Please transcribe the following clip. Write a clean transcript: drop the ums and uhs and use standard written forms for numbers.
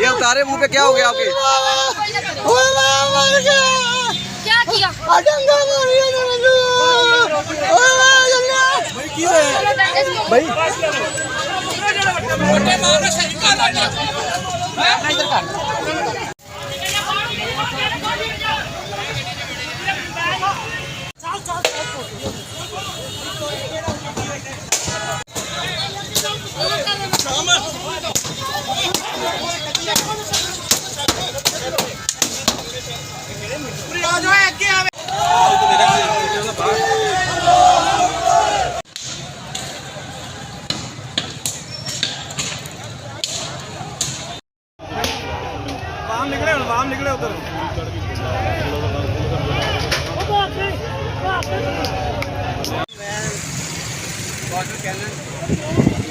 ये उतारे मुंह पे क्या हो गया आपके? क्या किया? बाम निकले उधर वाटर कैनन